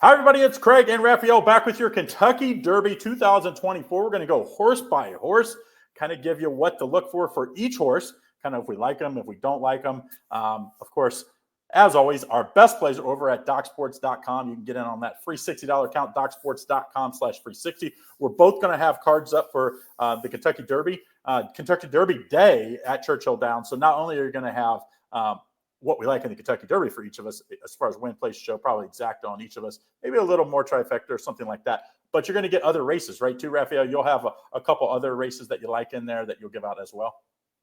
Hi, everybody. It's Craig and Raphael back with your Kentucky Derby 2024. We're going to go horse by horse, kind of give you what to look for each horse, kind of if we like them, if we don't like them. Of course, as always, our best plays are over at DocSports.com. You can get in on that free $60 account, DocSports.com/free60. We're both going to have cards up for the Kentucky Derby Day at Churchill Downs. So not only are you going to have what we like in the Kentucky Derby for each of us, as far as win, place, show, probably exact on each of us, maybe a little more trifecta or something like that. But you're going to get other races, right, too, Raphael? You'll have a couple other races that you like in there that you'll give out as well.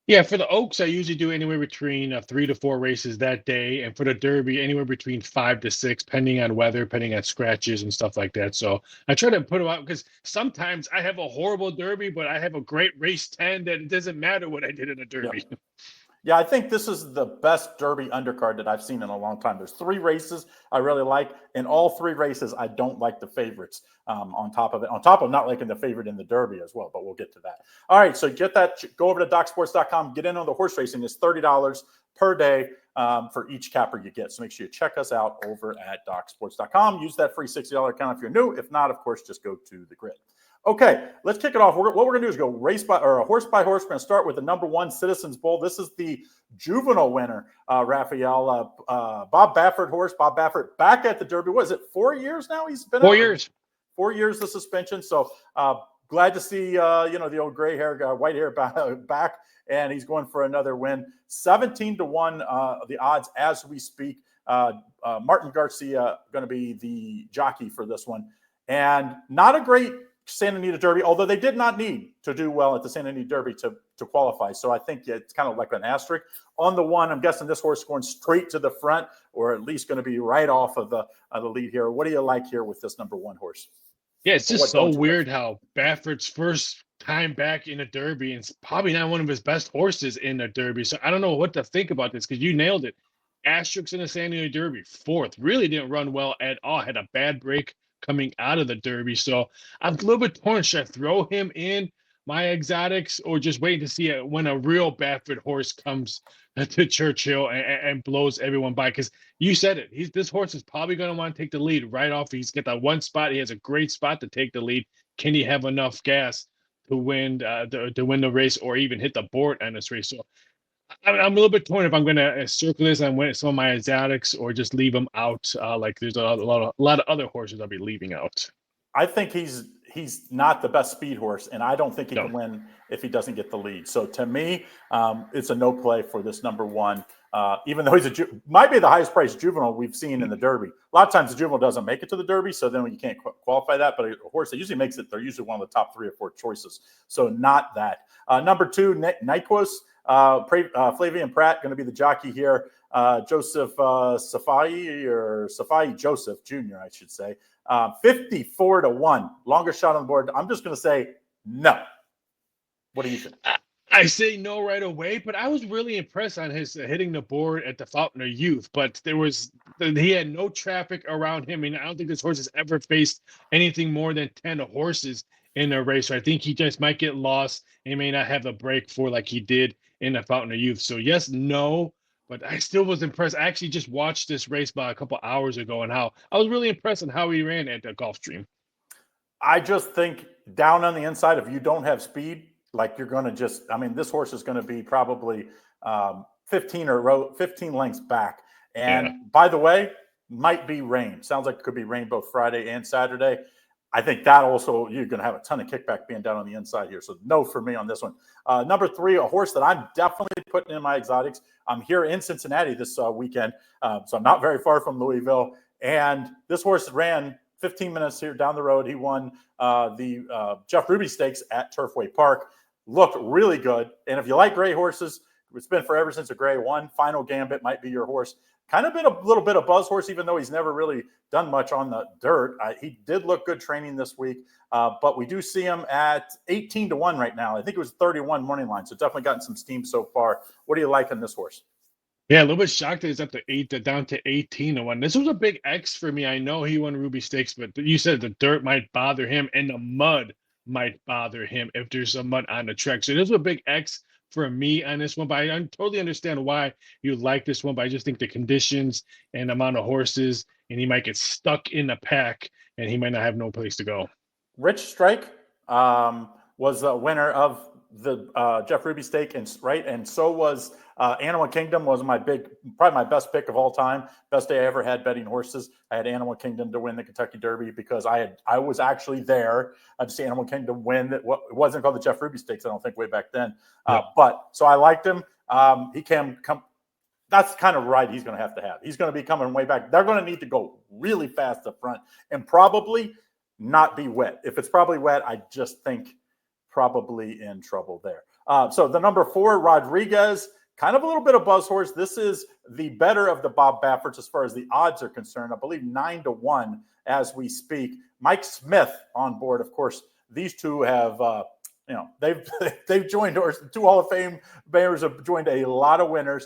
Yeah, for the Oaks, I usually do anywhere between 3 to 4 races that day, and for the Derby, anywhere between 5 to 6, depending on weather, depending on scratches and stuff like that. So I try to put them out because sometimes I have a horrible Derby, but I have a great race 10 that it doesn't matter what I did in a Derby. Yeah. Yeah, I think this is the best Derby undercard that I've seen in a long time. There's 3 races I really like. In all 3 races, I don't like the favorites on top of not liking the favorite in the Derby as well, but we'll get to that. All right, so get that. Go over to DocSports.com. Get in on the horse racing. It's $30 per day for each capper you get. So make sure you check us out over at DocSports.com. Use that free $60 account if you're new. If not, of course, just go to the grid. Okay, let's kick it off. What we're going to do is go horse by horse. We're going to start with the number 1 Citizens Bowl. This is the juvenile winner, Raphael. Bob Baffert horse. Bob Baffert back at the Derby. What is it, 4 years now he's been 4 years. 4 years the suspension. So glad to see, the old gray hair guy, white hair back, and he's going for another win. 17-1 the odds as we speak. Martin Garcia going to be the jockey for this one. And not a great Santa Anita Derby, although they did not need to do well at the Santa Anita Derby to qualify. So I think it's kind of like an asterisk. On the one, I'm guessing this horse is going straight to the front, or at least going to be right off of the lead here. What do you like here with this number 1 horse? Yeah, it's just so weird how Baffert's first time back in a Derby, and it's probably not one of his best horses in a Derby. So I don't know what to think about this because you nailed it. Asterix in the Santa Anita Derby, 4th, really didn't run well at all. Had a bad break coming out of the Derby. So I'm a little bit torn. Should I throw him in my exotics or just wait to see when a real Baffert horse comes to Churchill and blows everyone by? Because you said it. This horse is probably going to want to take the lead right off. He's got that one spot. He has a great spot to take the lead. Can he have enough gas to win the race or even hit the board on this race? So I'm a little bit torn if I'm going to circle this on some of my exotics or just leave them out. Like there's a lot of other horses I'll be leaving out. I think he's not the best speed horse, and I don't think he can win if he doesn't get the lead. So to me, it's a no play for this number 1. Even though might be the highest priced juvenile we've seen in the Derby. A lot of times the juvenile doesn't make it to the Derby, so then you can't qualify that. But a horse that usually makes it, they're usually one of the top 3 or 4 choices. So not that. Number 2, Neoequos. Flavian Pratt going to be the jockey here. Joseph Safai Joseph Jr., I should say. 54-1, longest shot on the board. I'm just going to say no. What do you think? I say no right away, but I was really impressed on his hitting the board at the Fountain of Youth. But he had no traffic around him, and I don't think this horse has ever faced anything more than 10 horses in a race. So I think he just might get lost and may not have a break for like he did in the Fountain of Youth. So yes, no, but I still was impressed. I actually just watched this race about a couple hours ago, and how I was really impressed on how he ran at the Gulfstream. I just think down on the inside, if you don't have speed, like you're going to this horse is going to be probably 15 lengths back. And by the way, might be rain. Sounds like it could be rain both Friday and Saturday. I think that also, you're going to have a ton of kickback being down on the inside here. So no for me on this one. Number 3, a horse that I'm definitely putting in my exotics. I'm here in Cincinnati this weekend, so I'm not very far from Louisville. And this horse ran 15 minutes here down the road. He won the Jeff Ruby Stakes at Turfway Park. Looked really good. And if you like gray horses, it's been forever since a gray won. Final Gambit might be your horse. Kind of been a little bit of buzz horse, even though he's never really done much on the dirt. He did look good training this week, but we do see him at 18-1 right now. I think it was 31 morning line, so definitely gotten some steam so far. What do you like in this horse? Yeah, a little bit shocked that he's up to down to 18-1. This was a big X for me. I know he won Ruby Stakes, but you said the dirt might bother him and the mud might bother him if there's some mud on the track. So this was a big X for me on this one, but I totally understand why you like this one. But I just think the conditions and amount of horses and he might get stuck in the pack, and he might not have no place to go. Rich Strike was a winner of the Jeff Ruby stake, and so was Animal Kingdom. Was probably my best pick of all time. Best day I ever had betting horses. I had Animal Kingdom to win the Kentucky Derby because I was actually there to see Animal Kingdom win. It wasn't called the Jeff Ruby Stakes, I don't think, way back then. But so I liked him. He can come. That's kind of right. He's going to have. He's going to be coming way back. They're going to need to go really fast up front and probably not be wet. If it's probably wet, I just think probably in trouble there. So the number 4, Rodriguez, kind of a little bit of buzz horse. This is the better of the Bob Bafferts as far as the odds are concerned. I believe 9-1 as we speak. Mike Smith on board. Of course, these two have, they've joined, or 2 Hall of Fame bears have joined a lot of winners.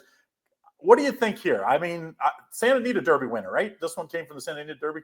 What do you think here? I mean, Santa Anita Derby winner, right? This one came from the Santa Anita Derby.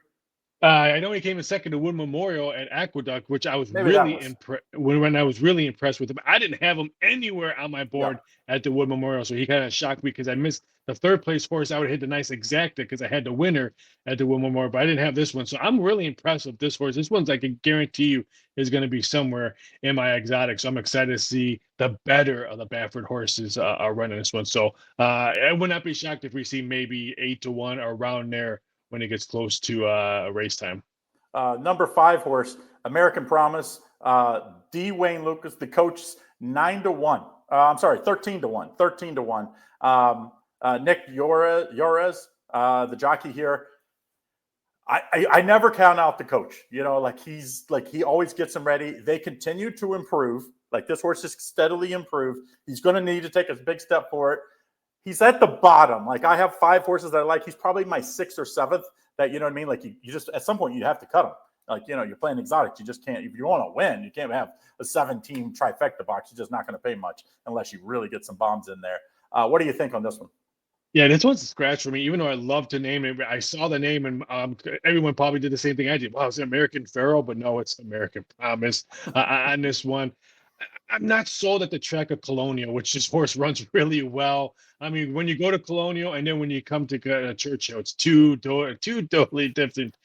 I know he came in second to Wood Memorial at Aqueduct, which I was really impressed when I was really impressed with him. I didn't have him anywhere on my board at the Wood Memorial, so he kind of shocked me because I missed the 3rd place horse. I would hit the nice exacta because I had the winner at the Wood Memorial, but I didn't have this one. So I'm really impressed with this horse. This one's, I can guarantee you, is going to be somewhere in my exotic. So I'm excited to see the better of the Baffert horses are running this one. So I would not be shocked if we see maybe 8-1 or around there when it gets close to race time. Number 5 horse, American Promise, D. Wayne Lucas, the coach, 9-1. 13-1. 13-1. Nick Yorez, the jockey here. I never count out the coach. You know, he always gets them ready. They continue to improve. Like, this horse is steadily improved. He's going to need to take a big step for it. He's at the bottom. Like, I have 5 horses that I like. He's probably my 6th or 7th. That, you know what I mean? Like, you just, at some point, you have to cut him. Like, you know, you're playing exotics. You just can't. If you want to win, you can't have a 7-team trifecta box. You're just not going to pay much unless you really get some bombs in there. What do you think on this one? Yeah, this one's a scratch for me. Even though I love to name it, I saw the name, and everyone probably did the same thing I did. Wow, it's American Pharaoh, but no, it's American Promise on this one. I'm not sold at the track of Colonial, which this horse runs really well. I mean, when you go to Colonial and then when you come to Churchill, it's two totally different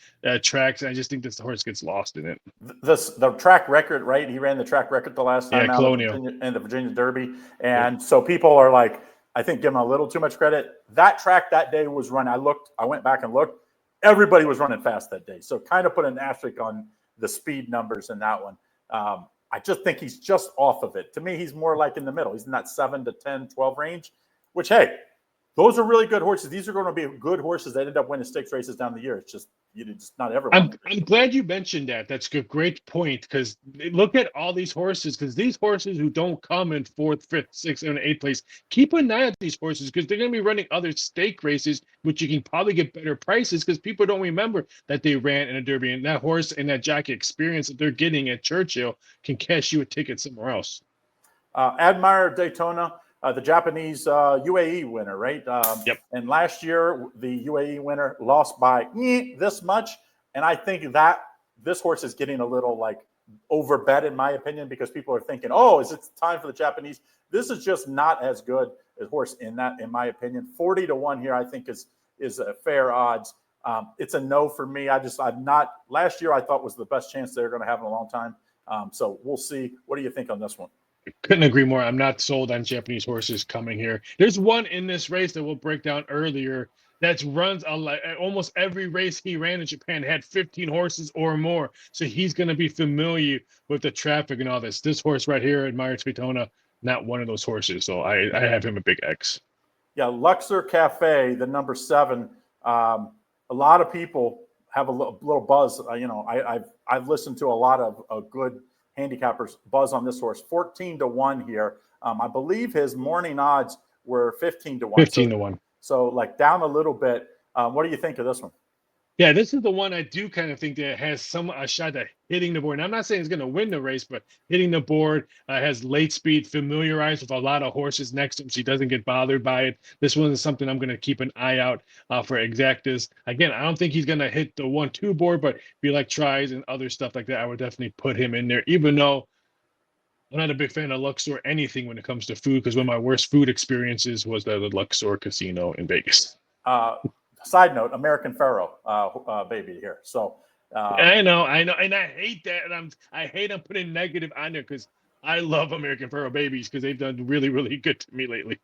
tracks. I just think this horse gets lost in it. The track record, right? He ran the track record the last time out Colonial in the Virginia Derby, and so people are like, I think, give him a little too much credit. That track that day was run. I went back and looked. Everybody was running fast that day, so kind of put an asterisk on the speed numbers in that one. I just think he's just off of it. To me, he's more like in the middle. He's in that 7 to 10, 12 range, which, hey, those are really good horses. These are going to be good horses that end up winning stakes races down the year. It's just, not everyone. I'm glad you mentioned that. That's a great point, because look at all these horses, because these horses who don't come in 4th, 5th, 6th, 7th, 8th place, keep an eye on these horses, because they're going to be running other stake races, which you can probably get better prices, because people don't remember that they ran in a Derby, and that horse and that jockey experience that they're getting at Churchill can cash you a ticket somewhere else. Admire Daytona, the Japanese UAE winner, right? Yep. And last year, the UAE winner lost by this much. And I think that this horse is getting a little overbet, in my opinion, because people are thinking, oh, is it time for the Japanese? This is just not as good a horse in my opinion. 40-1 here, I think, is a fair odds. It's a no for me. Last year I thought was the best chance they're going to have in a long time. So we'll see. What do you think on this one? Couldn't agree more. I'm not sold on Japanese horses coming here. There's one in this race that we'll break down earlier that runs almost every race he ran in Japan, had 15 horses or more. So he's going to be familiar with the traffic and all this. This horse right here, Admire Daytona, not one of those horses. So I have him a big X. Yeah, Luxor Cafe, the number 7. A lot of people have a little buzz. I've listened to a lot of good handicappers buzz on this horse. 14-1 here. I believe his morning odds were 15-1. 15-1. So down a little bit. What do you think of this one? Yeah, this is the one I do kind of think that has a shot at hitting the board. And I'm not saying it's going to win the race, but hitting the board, has late speed, familiarized with a lot of horses next to him, so he doesn't get bothered by it. This one is something I'm going to keep an eye out for exactas. Again, I don't think he's going to hit the 1-2 board, but if you like tries and other stuff like that, I would definitely put him in there, even though I'm not a big fan of Luxor anything when it comes to food, because one of my worst food experiences was the Luxor Casino in Vegas. side note, American Pharaoh baby here. So I know, and I hate that, and I hate I'm putting negative on there because I love American Pharaoh babies because they've done really, really good to me lately.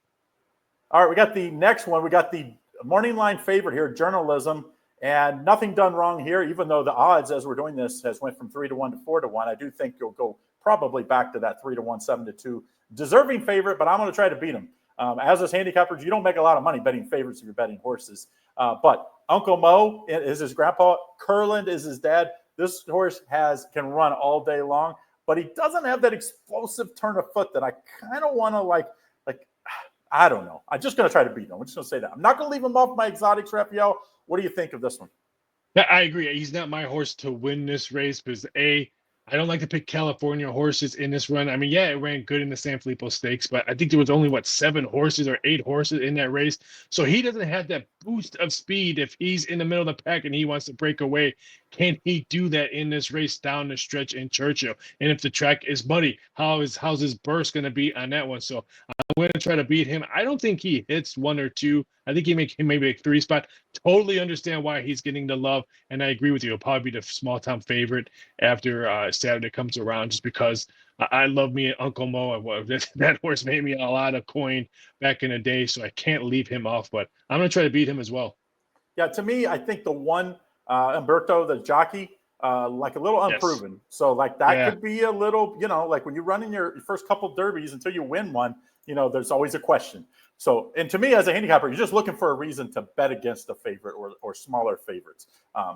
All right, we got the next one. We got the morning line favorite here, Journalism, and nothing done wrong here. Even though the odds as we're doing this has went from 3-1 to 4-1, I do think you'll go probably back to that 3-1, 7-2, deserving favorite. But I'm going to try to beat him. As us handicappers, you don't make a lot of money betting favorites if you're betting horses. But Uncle Mo is his grandpa. Curland is his dad. This horse can run all day long, but he doesn't have that explosive turn of foot that I kind of want to like. I don't know. I'm just going to try to beat him. I'm just going to say that. I'm not going to leave him off my exotics, Raphael. What do you think of this one? Yeah, I agree. He's not my horse to win this race because I don't like to pick California horses in this run. I mean, yeah, it ran good in the San Filippo Stakes, but I think there was only 7 horses or 8 horses in that race. So he doesn't have that boost of speed if he's in the middle of the pack and he wants to break away. Can he do that in this race down the stretch in Churchill? And if the track is muddy, how's his burst going to be on that one? So I'm going to try to beat him. I don't think he hits 1 or 2. I think he maybe a 3 spot. Totally understand why he's getting the love, and I agree with you. He'll probably be the small town favorite after Saturday comes around, just because I love me Uncle Mo. That horse made me a lot of coin back in the day, so I can't leave him off. But I'm going to try to beat him as well. Yeah, to me, I think the one Umberto, the jockey, like a little unproven. Yes. So like that could be a little, like when you run in your first couple derbies until you win one, there's always a question. So, and to me as a handicapper, you're just looking for a reason to bet against a favorite or smaller favorites.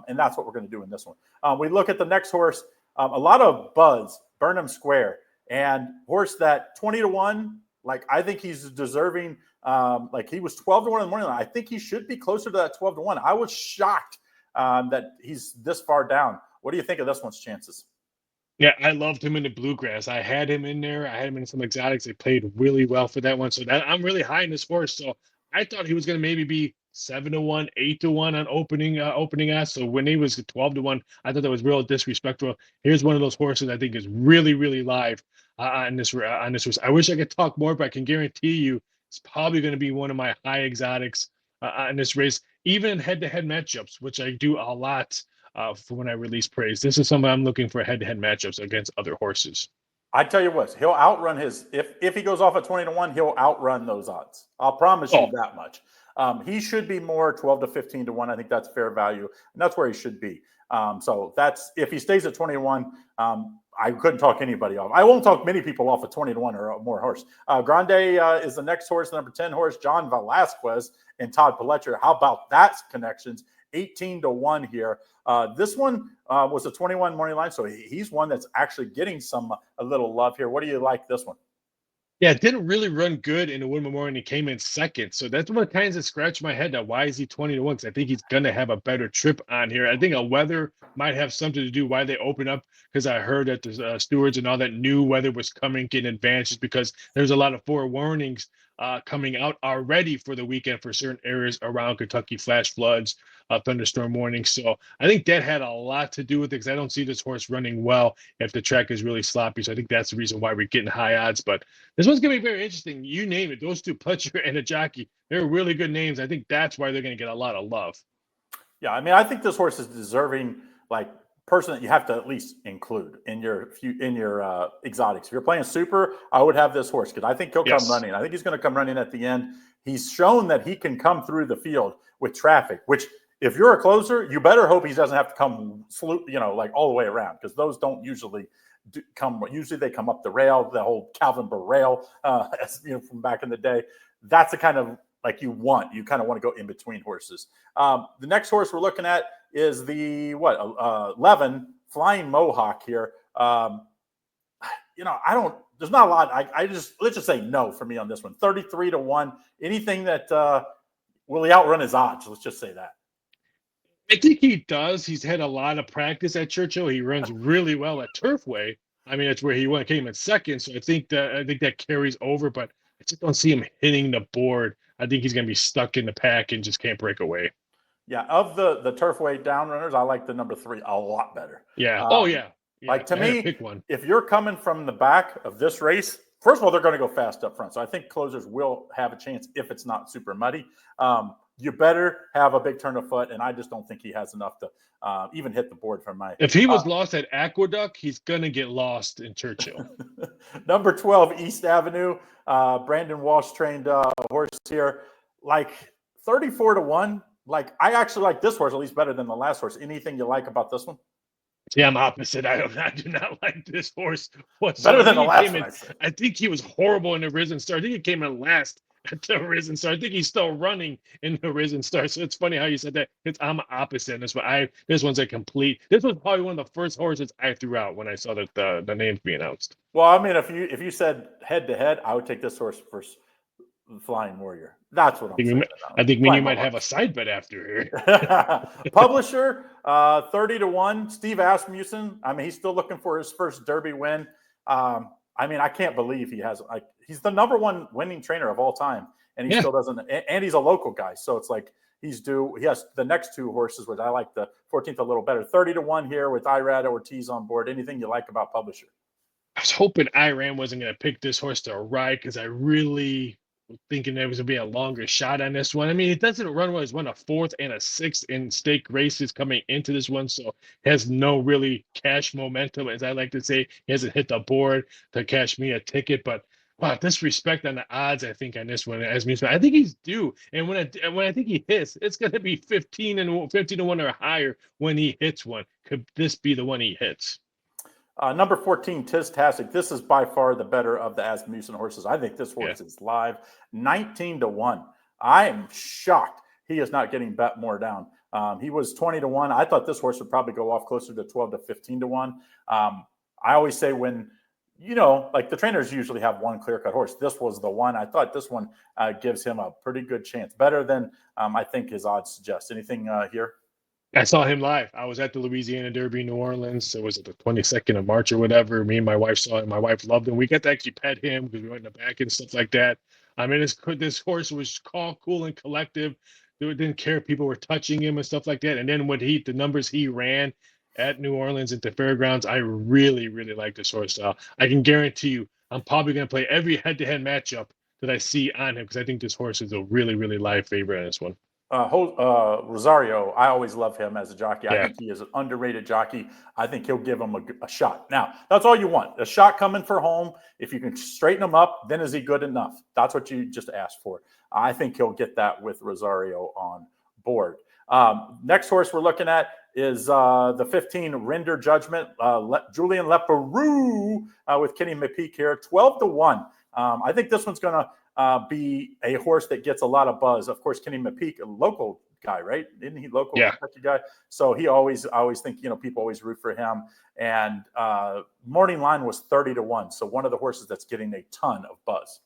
And that's what we're going to do in this one. We look at the next horse, a lot of buzz, Burnham Square, and horse that 20-1, like I think he's deserving. Like he was 12-1 in the morning line. I think he should be closer to that 12-1. I was shocked that he's this far down. What do you think of this one's chances? Yeah, I loved him in the bluegrass. I had him in there. I had him in some exotics. They played really well for that one. So I'm really high in this horse. So I thought he was going to maybe be 7-1, 8-1 on opening ass. So when he was 12-1, I thought that was real disrespectful. Here's one of those horses I think is really, really live on this race. I wish I could talk more, but I can guarantee you it's probably going to be one of my high exotics in this race, even in head-to-head matchups, which I do a lot. For when I release praise, this is something I'm looking for head-to-head matchups against other horses. I tell you what, he'll outrun his if he goes off at 20-1, he'll outrun those odds. I'll promise you that much. He should be more 12-15-1. I think that's fair value, and that's where he should be. So that's if he stays at 21. I couldn't talk anybody off. I won't talk many people off at 20-1 or more horse. Grande is the next horse, the number 10 horse, John Velasquez and Todd Pletcher. How about that connections? 18-1 here. This one was a 21 morning line, so he's one that's actually getting a little love here. What do you like this one? Yeah, it didn't really run good in the Wood Memorial, and he came in second. So that's what kind of scratched my head. Now, why is he 20-1? Because I think he's going to have a better trip on here. I think weather might have something to do why they open up, because I heard that the stewards and all that knew weather was coming in advance, just because there's a lot of forewarnings coming out already for the weekend for certain areas around Kentucky, flash floods, thunderstorm warnings. So I think that had a lot to do with it, because I don't see this horse running well if the track is really sloppy. So I think that's the reason why we're getting high odds. But this one's going to be very interesting. You name it. Those two, Pletcher and a jockey, they're really good names. I think that's why they're going to get a lot of love. Yeah, I mean, I think this horse is deserving, like, person that you have to at least include in your exotics. If you're playing super, I would have this horse because I think he'll come running. I think he's going to come running at the end. He's shown that he can come through the field with traffic, which if you're a closer, you better hope he doesn't have to come like all the way around, because those don't usually come. Usually they come up the rail, the whole Calvin Burr rail, from back in the day. That's the kind of like you kind of want to go in between horses. The next horse we're looking at is the 11 Flying Mohawk here. There's not a lot. Let's just say no for me on this one. 33-1. Anything that will he outrun his odds? Let's just say that. I think he does. He's had a lot of practice at Churchill. He runs really well at Turfway. I mean, that's where he came in second. So I think that carries over, but I just don't see him hitting the board. I think he's going to be stuck in the pack and just can't break away. Yeah, of the Turfway downrunners, I like the number 3 a lot better. Yeah. Yeah, like to me, pick one. If you're coming from the back of this race, first of all, they're going to go fast up front. So I think closers will have a chance if it's not super muddy. you better have a big turn of foot, and I just don't think he has enough to even hit the board from my. If he was lost at Aqueduct, he's gonna get lost in Churchill. Number 12, East Avenue. Brandon Walsh trained horse here, like 34-1. Like, I actually like this horse at least better than the last horse. Anything you like about this one? Yeah, I'm opposite. I do not like this horse Better whatsoever. than the last one. I think he was horrible in the Risen Star. I think he came in last at the Risen Star. I think he's still running in the Risen Star. So it's funny how you said that. I'm opposite in this one. This one's a complete. This was probably one of the first horses I threw out when I saw that the names being announced. Well, I mean, if you said head to head, I would take this horse first. Flying Warrior. That's what I'm saying. I think you might have a side bet after here. Publisher, 30-1. Steve Asmussen. I mean, he's still looking for his first Derby win. I mean, I can't believe he has. He's the number one winning trainer of all time, and he still doesn't. And he's a local guy, so it's like he's due. He has the next two horses, which I like the 14th a little better. 30-1 here with Irad Ortiz on board. Anything you like about Publisher? I was hoping Iran wasn't going to pick this horse to ride because I really thinking there was going to be a longer shot on this one. I mean, it doesn't run well. He's won a 4th and a 6th in stake races coming into this one, so has no really cash momentum, as I like to say. He hasn't hit the board to cash me a ticket, but wow, disrespect on the odds, I think, on this one. I think he's due, and when I think he hits, it's going to be 15-1 or higher when he hits one. Could this be the one he hits? Number 14, Tiztastic. This is by far the better of the Asmussen horses. I think this horse is live. 19-1. I am shocked he is not getting bet more down. He was 20-1. I thought this horse would probably go off closer to 12 to 15-1. I always say when, like the trainers usually have one clear-cut horse. This was the one. I thought this one gives him a pretty good chance. Better than I think his odds suggest. Anything here? I saw him live. I was at the Louisiana Derby, New Orleans. So was it the 22nd of March or whatever? Me and my wife saw him. My wife loved him. We got to actually pet him because we went in the back and stuff like that. I mean, this horse was calm, cool, and collective. Didn't care if people were touching him and stuff like that. And then the numbers he ran at New Orleans at the fairgrounds, I really, really like this horse. I can guarantee you, I'm probably going to play every head-to-head matchup that I see on him because I think this horse is a really, really live favorite in this one. Rosario, I always love him as a jockey. I think he is an underrated jockey. I think he'll give him a shot. Now, that's all you want. A shot coming for home. If you can straighten him up, then is he good enough? That's what you just asked for. I think he'll get that with Rosario on board. Next horse we're looking at is the 15 Render Judgment. Julian Leperoux with Kenny McPeak here, 12-1. I think this one's going to be a horse that gets a lot of buzz. Of course, Kenny McPeak, a local guy, right? Isn't he local Kentucky guy? So he always think, people always root for him. And morning line was 30-1. So one of the horses that's getting a ton of buzz.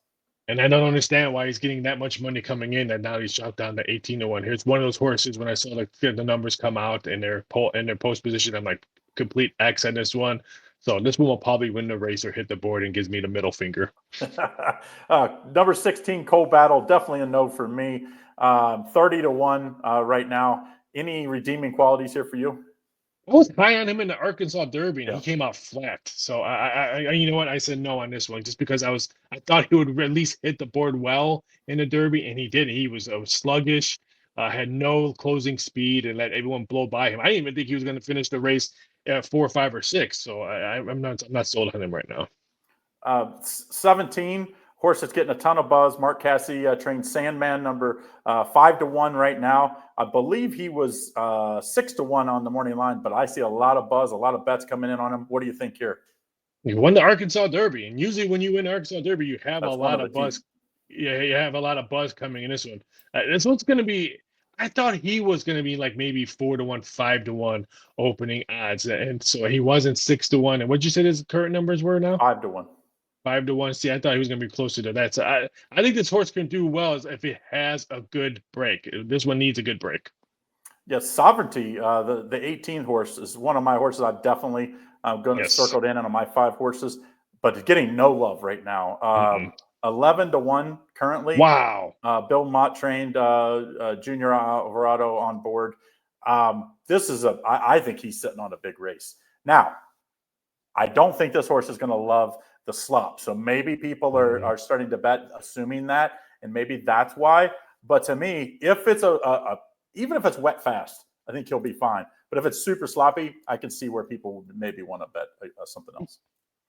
And I don't understand why he's getting that much money coming in, and now he's dropped down to 18-1. Here's one of those horses when I saw the numbers come out in their post position, I'm like, complete X on this one. So this one will probably win the race or hit the board and gives me the middle finger. Number 16, Cold Battle, definitely a no for me. 30-1 right now. Any redeeming qualities here for you? I was high on him in the Arkansas Derby, and he came out flat. So I you know what? I said no on this one, just because I thought he would at least hit the board well in the Derby, and he did. He was sluggish, had no closing speed, and let everyone blow by him. I didn't even think he was going to finish the race at 4, 5, or 6. So I'm not sold on him right now. 17. Horse that's getting a ton of buzz. Mark Cassie trained Sandman, number 5-1 right now. I believe he was 6-1 on the morning line, but I see a lot of buzz, a lot of bets coming in on him. What do you think here? He won the Arkansas Derby, and usually when you win Arkansas Derby, you have a lot of buzz. Yeah, you have a lot of buzz coming in this one. This one's going to be. I thought he was going to be like maybe 4-1, 5-1 opening odds, and so he wasn't 6-1. And what'd you say his current numbers were now? 5-1. 5-1. See, I thought he was going to be closer to that. So I think this horse can do well if it has a good break. This one needs a good break. Yes, Sovereignty, the 18 horse is one of my horses. I definitely going to circle in on my 5 horses, but it's getting no love right now. 11-1 currently. Wow. Bill Mott trained Junior Alvarado on board. This is I think he's sitting on a big race. Now, I don't think this horse is going to love the slop. So maybe people are starting to bet, assuming that, and maybe that's why. But to me, if it's even if it's wet fast, I think he'll be fine. But if it's super sloppy, I can see where people maybe want to bet something else.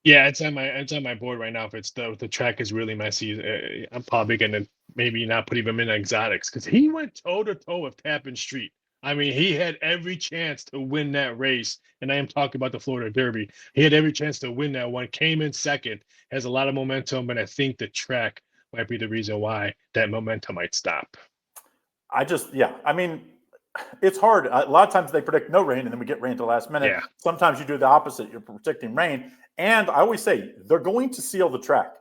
Yeah, it's on my board right now. If it's the track is really messy, I'm probably gonna maybe not put him in exotics because he went toe to toe with Tappan Street. I mean, he had every chance to win that race, and I am talking about the Florida Derby. He had every chance to win that one. Came in second, has a lot of momentum, and I think the track might be the reason why that momentum might stop. I mean, it's hard. A lot of times they predict no rain, and then we get rain to the last minute. Yeah. Sometimes you do the opposite. You're predicting rain. And I always say they're going to seal the track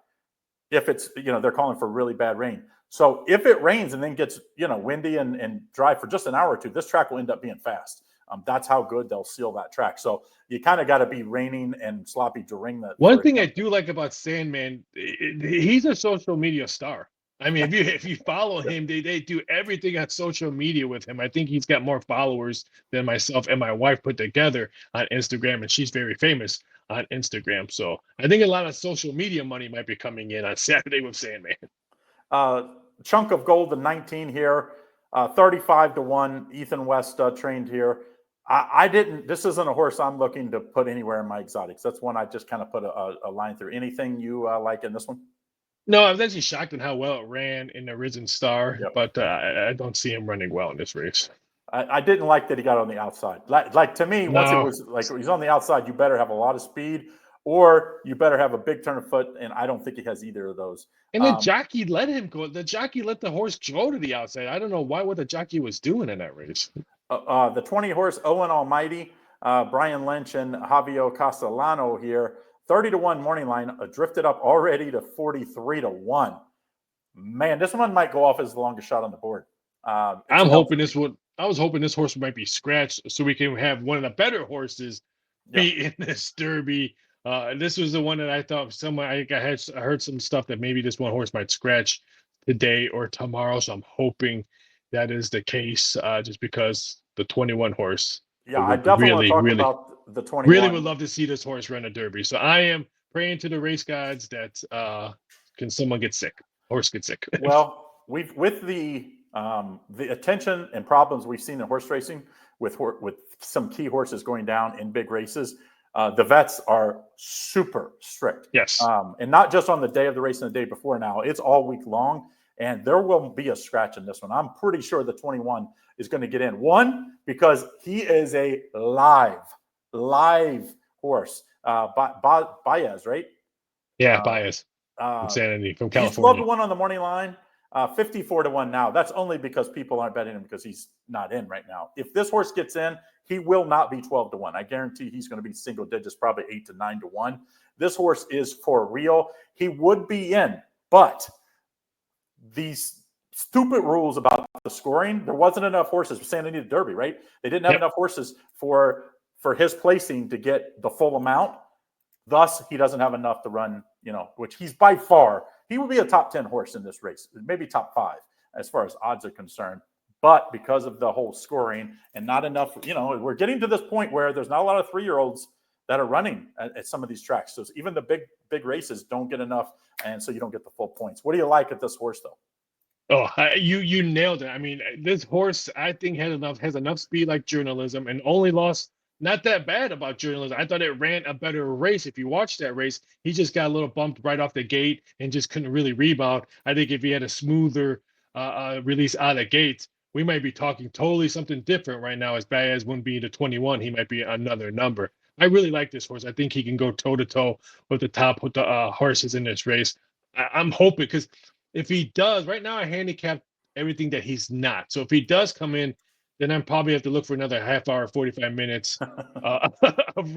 if it's, they're calling for really bad rain. So if it rains and then gets, windy and dry for just an hour or two, this track will end up being fast. That's how good they'll seal that track. So you kind of got to be raining and sloppy during that. One thing I do like about Sandman, he's a social media star. I mean, if you follow him, they do everything on social media with him. I think he's got more followers than myself and my wife put together on Instagram, and she's very famous on Instagram. So I think a lot of social media money might be coming in on Saturday with Sandman. Chunk of gold, the 19 here, 35-1. Ethan West trained here. This isn't a horse I'm looking to put anywhere in my exotics. That's one I just kind of put a line through. Anything you like in this one? No, I was actually shocked at how well it ran in the Risen Star, Yep. but I don't see him running well in this race. I didn't like that he got on the outside. Like to me, once it was like he's on the outside, you better have a lot of speed or you better have a big turn of foot, and I don't think he has either of those. And the jockey let him go. The jockey let the horse go to the outside. I don't know what the jockey was doing in that race. The 20 horse Owen Almighty, Brian Lynch and Javier Castellano here. 30-1 morning line, drifted up already to 43-1. Man, this one might go off as the longest shot on the board. I was hoping this horse might be scratched so we can have one of the better horses be in this Derby. This was the one that I thought I heard some stuff that maybe this one horse might scratch today or tomorrow. So I'm hoping that is the case, just because the 21 horse. Yeah, I definitely want to talk about the 21. Really would love to see this horse run a Derby. So I am praying to the race gods that can someone get sick, horse get sick. Well, with the attention and problems we've seen in horse racing with some key horses going down in big races, the vets are super strict. Yes. And not just on the day of the race and the day before now. It's all week long, and there will be a scratch in this one. I'm pretty sure the 21 is going to get in. One, because he is a live horse. Baez, right? Yeah, Baez. Insanity from California. He's 12-1 on the morning line. 54-1 now. That's only because people aren't betting him because he's not in right now. If this horse gets in, he will not be 12-1. I guarantee he's going to be single digits, probably 8-9-1. This horse is for real. He would be in, but these stupid rules about the scoring, there wasn't enough horses for Santa Anita Derby, right? They didn't have enough horses for his placing to get the full amount. Thus, he doesn't have enough to run, which he's by far, he would be a top 10 horse in this race, maybe top 5 as far as odds are concerned. But because of the whole scoring and not enough, we're getting to this point where there's not a lot of 3-year-olds that are running at some of these tracks. So even the big races don't get enough, and so you don't get the full points. What do you like at this horse, though? Oh, you nailed it. I mean, this horse, I think, has enough speed like journalism, and only lost not that bad about journalism. I thought it ran a better race. If you watch that race, he just got a little bumped right off the gate and just couldn't really rebound. I think if he had a smoother release out of the gate, we might be talking totally something different right now. As Baez wouldn't be the 21, he might be another number. I really like this horse. I think he can go toe-to-toe with the horses in this race. I'm hoping, because if he does, right now I handicapped everything that he's not. So if he does come in, then I'm probably have to look for another half hour, 45 minutes of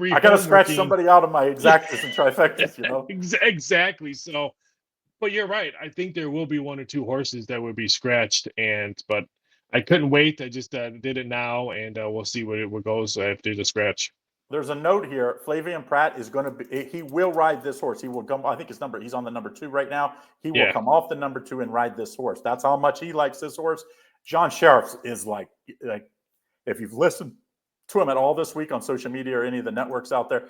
I got to scratch somebody out of my exactas and trifectas, Exactly. So, but you're right. I think there will be 1 or 2 horses that would be scratched, but I couldn't wait. I just did it now, and we'll see what goes if there's a scratch. There's a note here. Flavian Pratt is going to be, he will ride this horse. He will come, I think he's on the number 2 right now. He will come off the number 2 and ride this horse. That's how much he likes this horse. John Sheriff is like, if you've listened to him at all this week on social media or any of the networks out there,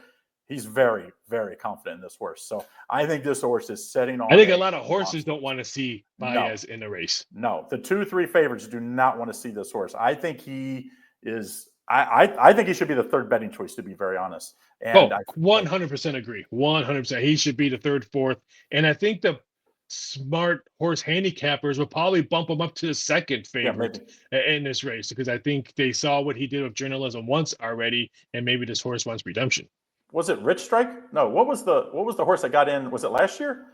He's very, very confident in this horse. So I think this horse is setting on. I think a lot of horses don't want to see Baeza in a race. No, the 2-3 favorites do not want to see this horse. I think he is. I think he should be the third betting choice, to be very honest. And 100% agree. 100%. He should be the third, fourth. And I think the smart horse handicappers will probably bump him up to the second favorite in this race, because I think they saw what he did with journalism once already, and maybe this horse wants redemption. Was it Rich Strike? No. What was the horse that got in? Was it last year?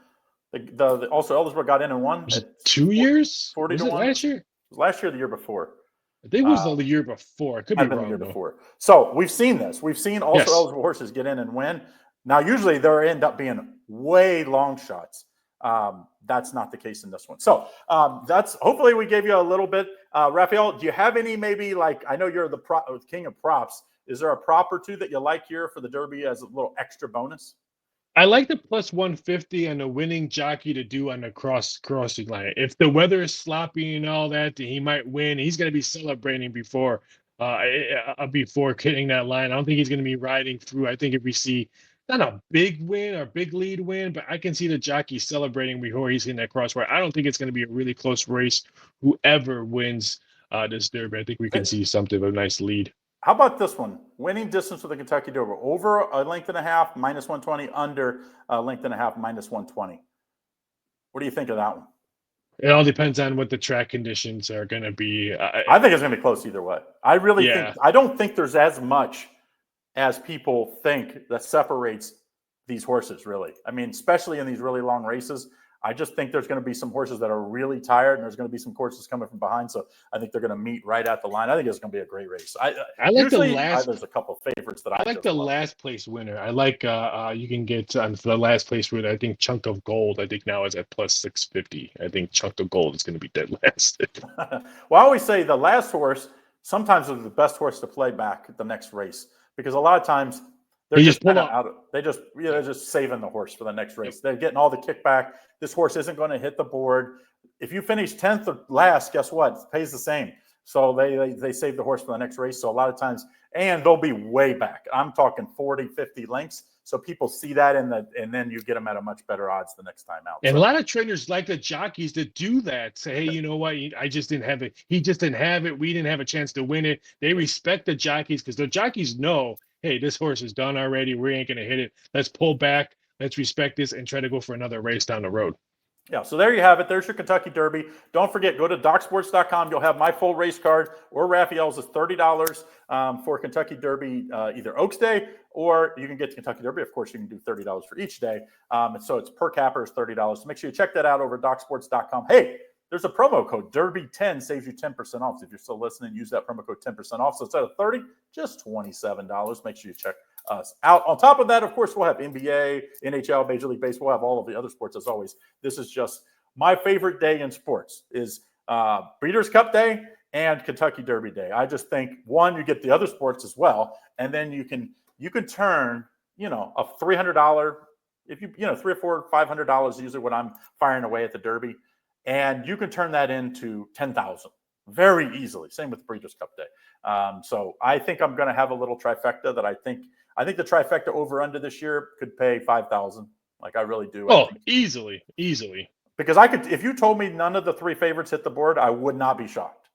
The also Eldersburg got in and won. Was it 2 years? 40 was to it 1? last year? It was last year or the year before? I think it was the year before. It could be wrong. The year before. So we've seen this. We've seen also eligible horses get in and win. Now, usually they end up being way long shots. That's not the case in this one. So that's hopefully we gave you a little bit. Raphael, do you have any maybe, like, I know you're the king of props. Is there a prop or two that you like here for the Derby as a little extra bonus? I like the plus 150 on the winning jockey to do on the crossing line. If the weather is sloppy and all that, then he might win. He's going to be celebrating before hitting that line. I don't think he's going to be riding through. I think if we see not a big win or big lead win, but I can see the jockey celebrating before he's in that crosswire. I don't think it's going to be a really close race. Whoever wins this Derby, I think we can see something of a nice lead. How about this one? Winning distance for the Kentucky Derby. Over a length and a half, minus 120. Under a length and a half, minus 120. What do you think of that one? It all depends on what the track conditions are going to be. I think it's going to be close either way. I really think. I don't think there's as much as people think that separates these horses, really. I mean, especially in these really long races. I just think there's going to be some horses that are really tired, and there's going to be some horses coming from behind. So I think they're going to meet right at the line. I think it's going to be a great race. I like there's a couple of favorites that I like the last place winner. I like you can get for the last place winner. I think Chunk of Gold. I think now is at plus 650. I think Chunk of Gold is going to be dead last. Well, I always say the last horse sometimes is the best horse to play back at the next race, because a lot of times they're just saving the horse for the next race. They're getting all the kickback. This horse isn't going to hit the board. If you finish 10th or last, guess what? It pays the same. So they save the horse for the next race. So a lot of times, and they'll be way back. I'm talking 40, 50 lengths. So people see that and then you get them at a much better odds the next time out. And a lot of trainers like the jockeys to do that. Say, hey, you know what? I just didn't have it. He just didn't have it. We didn't have a chance to win it. They respect the jockeys because the jockeys know, hey, this horse is done already. We ain't going to hit it. Let's pull back. Let's respect this and try to go for another race down the road. Yeah, so there you have it. There's your Kentucky Derby. Don't forget, go to DocSports.com. You'll have my full race card, or Raphael's is $30 for Kentucky Derby, either Oaks Day, or you can get to Kentucky Derby. Of course, you can do $30 for each day. And so it's per capper is $30. So make sure you check that out over at DocSports.com. Hey, there's a promo code, Derby10, saves you 10% off. So if you're still listening, use that promo code 10% off. So instead of $30, just $27. Make sure you check us out. On top of that, of course, we'll have NBA, NHL, Major League Baseball. We'll have all of the other sports as always. This is just my favorite day in sports is Breeders' Cup Day and Kentucky Derby Day. I just think, one, you get the other sports as well, and then you can turn, a $300, if you $300 or $500 is usually what I'm firing away at the Derby, and you can turn that into $10,000 very easily. Same with Breeders' Cup Day. So I think I'm going to have a little trifecta that I think the trifecta over under this year could pay $5,000. Like I really do. Oh, easily. Because if you told me none of the three favorites hit the board, I would not be shocked.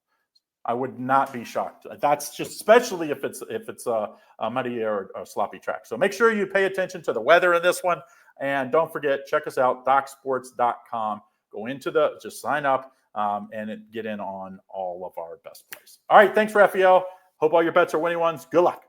That's just, especially if it's a muddy or a sloppy track. So make sure you pay attention to the weather in this one. And don't forget, check us out, DocSports.com. Go into just sign up and get in on all of our best plays. All right. Thanks, Raphael. Hope all your bets are winning ones. Good luck.